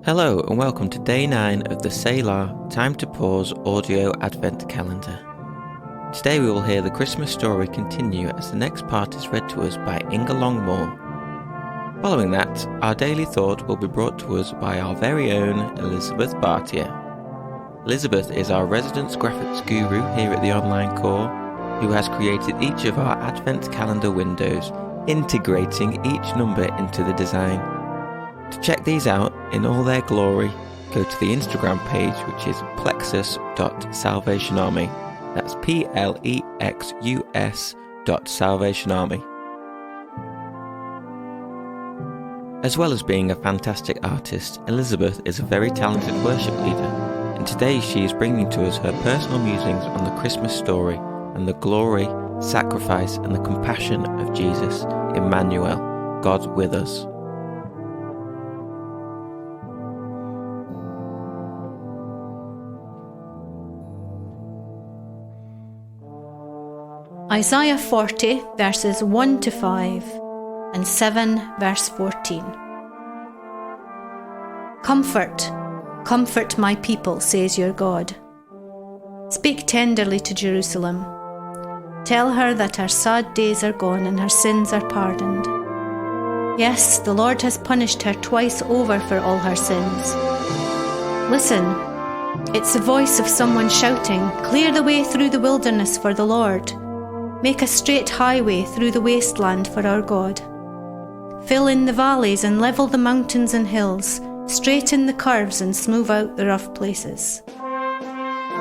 Hello and welcome to Day 9 of the Selah Time to Pause audio Advent calendar. Today we will hear the Christmas story continue as the next part is read to us by Inga Longmore. Following that, our daily thought will be brought to us by our very own Elizabeth Bhatia. Elizabeth is our resident graphics guru here at the online core, who has created each of our Advent calendar windows, integrating each number into the design. To check these out in all their glory, go to the Instagram page, which is plexus.salvationarmy. That's plexus.salvationarmy. As well as being a fantastic artist, Elizabeth is a very talented worship leader, and today she is bringing to us her personal musings on the Christmas story and the glory, sacrifice and the compassion of Jesus, Emmanuel, God with us. Isaiah 40 verses 1 to 5 and 7 verse 14. Comfort, comfort my people, says your God. Speak tenderly to Jerusalem. Tell her that her sad days are gone and her sins are pardoned. Yes, the Lord has punished her twice over for all her sins. Listen, it's the voice of someone shouting, "Clear the way through the wilderness for the Lord. Make a straight highway through the wasteland for our God. Fill in the valleys and level the mountains and hills, straighten the curves and smooth out the rough places.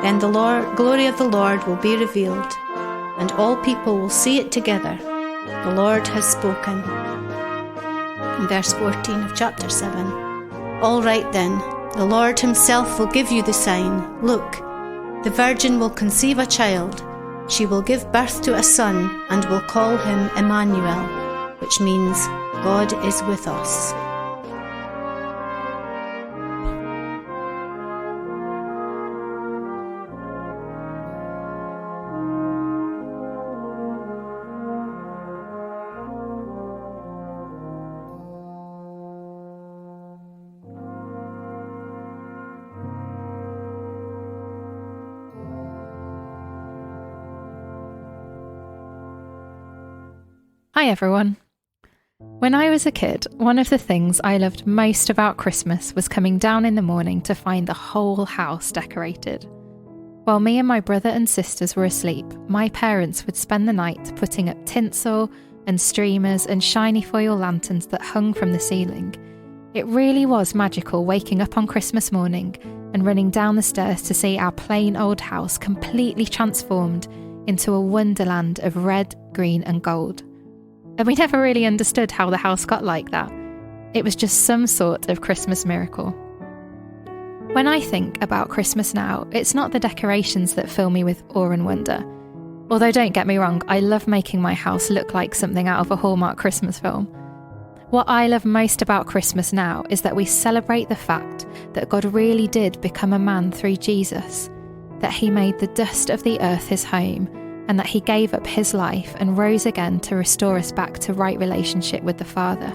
Then the glory of the Lord will be revealed, and all people will see it together. The Lord has spoken." In verse 14 of chapter 7. All right then, the Lord himself will give you the sign. Look, the virgin will conceive a child. She will give birth to a son and will call him Emmanuel, which means God is with us. Hi everyone. When I was a kid, one of the things I loved most about Christmas was coming down in the morning to find the whole house decorated. While me and my brother and sisters were asleep, my parents would spend the night putting up tinsel and streamers and shiny foil lanterns that hung from the ceiling. It really was magical waking up on Christmas morning and running down the stairs to see our plain old house completely transformed into a wonderland of red, green and gold. And we never really understood how the house got like that. It was just some sort of Christmas miracle. When I think about Christmas now, it's not the decorations that fill me with awe and wonder. Although don't get me wrong, I love making my house look like something out of a Hallmark Christmas film. What I love most about Christmas now is that we celebrate the fact that God really did become a man through Jesus, that he made the dust of the earth his home, and that he gave up his life and rose again to restore us back to right relationship with the Father.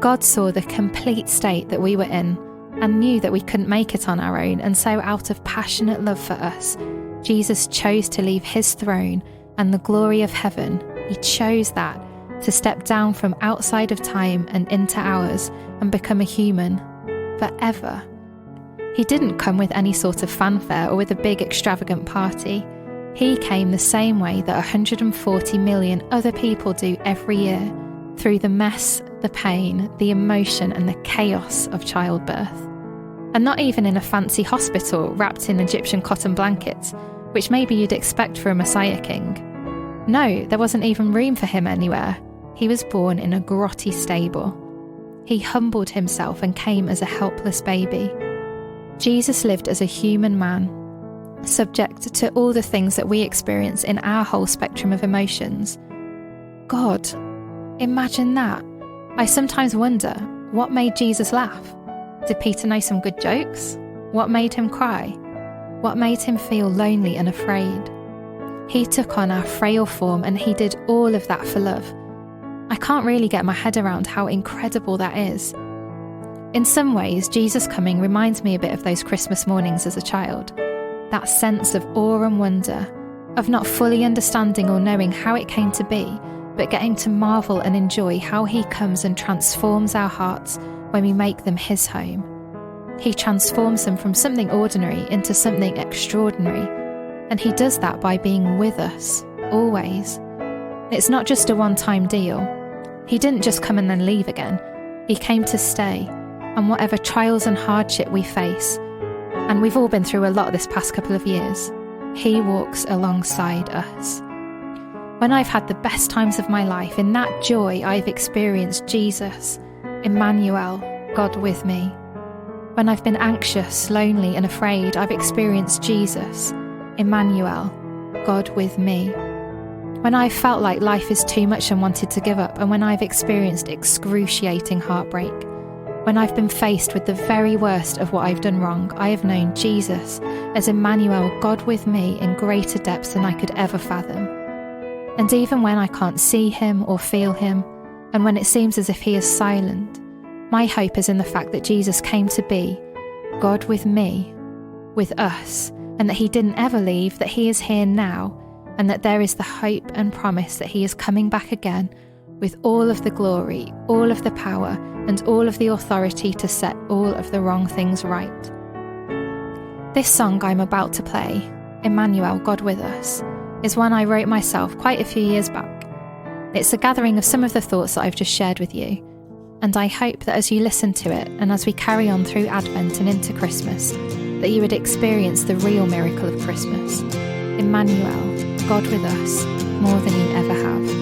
God saw the complete state that we were in and knew that we couldn't make it on our own, and so out of passionate love for us, Jesus chose to leave his throne and the glory of heaven. He chose that to step down from outside of time and into ours and become a human forever. He didn't come with any sort of fanfare or with a big extravagant party. He came the same way that 140 million other people do every year, through the mess, the pain, the emotion and the chaos of childbirth. And not even in a fancy hospital wrapped in Egyptian cotton blankets, which maybe you'd expect for a Messiah king. No, there wasn't even room for him anywhere. He was born in a grotty stable. He humbled himself and came as a helpless baby. Jesus lived as a human man, subject to all the things that we experience in our whole spectrum of emotions. God, imagine that. I sometimes wonder, what made Jesus laugh? Did Peter know some good jokes? What made him cry? What made him feel lonely and afraid? He took on our frail form and he did all of that for love. I can't really get my head around how incredible that is. In some ways, Jesus coming reminds me a bit of those Christmas mornings as a child. That sense of awe and wonder, of not fully understanding or knowing how it came to be, but getting to marvel and enjoy how he comes and transforms our hearts when we make them his home. He transforms them from something ordinary into something extraordinary, and he does that by being with us, always. It's not just a one-time deal. He didn't just come and then leave again. He came to stay, and whatever trials and hardship we face, and we've all been through a lot this past couple of years, he walks alongside us. When I've had the best times of my life, in that joy I've experienced Jesus, Emmanuel, God with me. When I've been anxious, lonely and afraid, I've experienced Jesus, Emmanuel, God with me. When I've felt like life is too much and wanted to give up, and when I've experienced excruciating heartbreak, when I've been faced with the very worst of what I've done wrong, I have known Jesus as Emmanuel, God with me, in greater depths than I could ever fathom. And even when I can't see him or feel him, and when it seems as if he is silent, my hope is in the fact that Jesus came to be God with me, with us, and that he didn't ever leave, that he is here now, and that there is the hope and promise that he is coming back again with all of the glory, all of the power, and all of the authority to set all of the wrong things right. This song I'm about to play, Emmanuel, God with us, is one I wrote myself quite a few years back. It's a gathering of some of the thoughts that I've just shared with you, and I hope that as you listen to it and as we carry on through Advent and into Christmas, that you would experience the real miracle of Christmas, Emmanuel, God with us, more than you ever have. Emmanuel.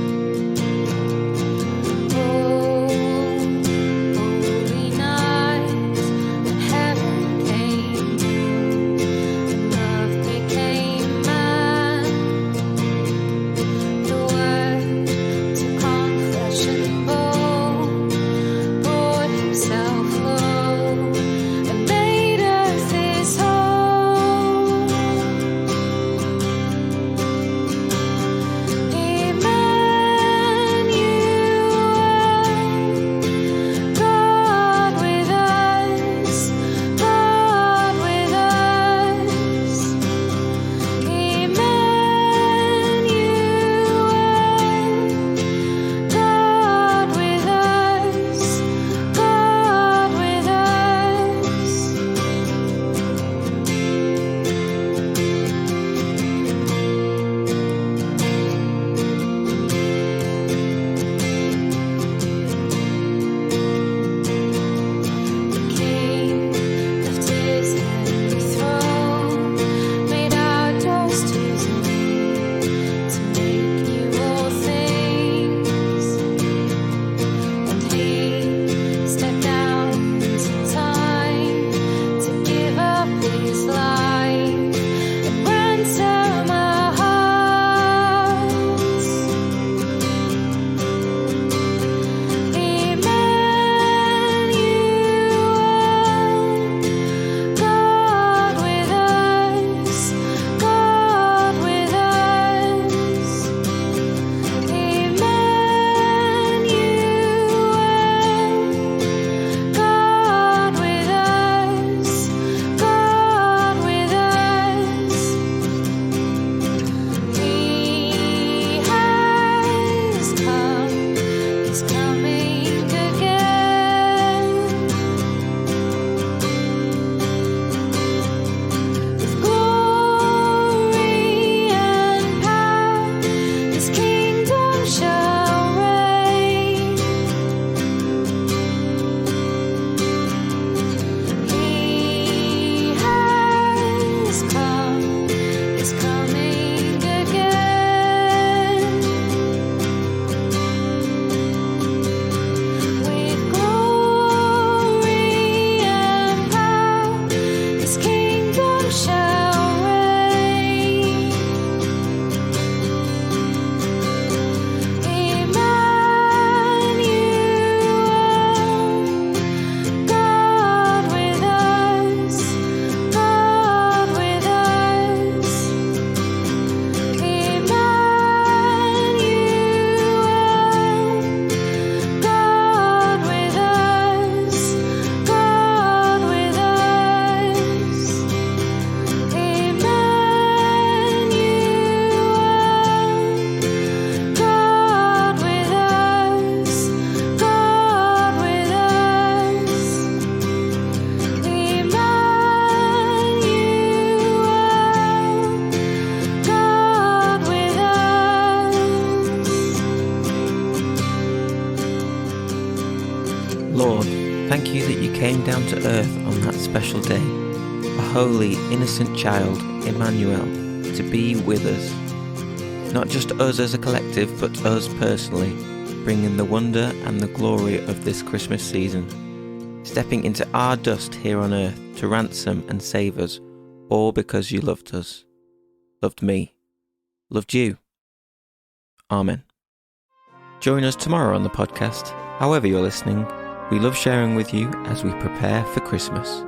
to earth on that special day, a holy, innocent child, Emmanuel, to be with us. Not just us as a collective, but us personally, bringing the wonder and the glory of this Christmas season, stepping into our dust here on earth to ransom and save us, all because you loved us, loved me, loved you. Amen. Join us tomorrow on the podcast. However you're listening, we love sharing with you as we prepare for Christmas.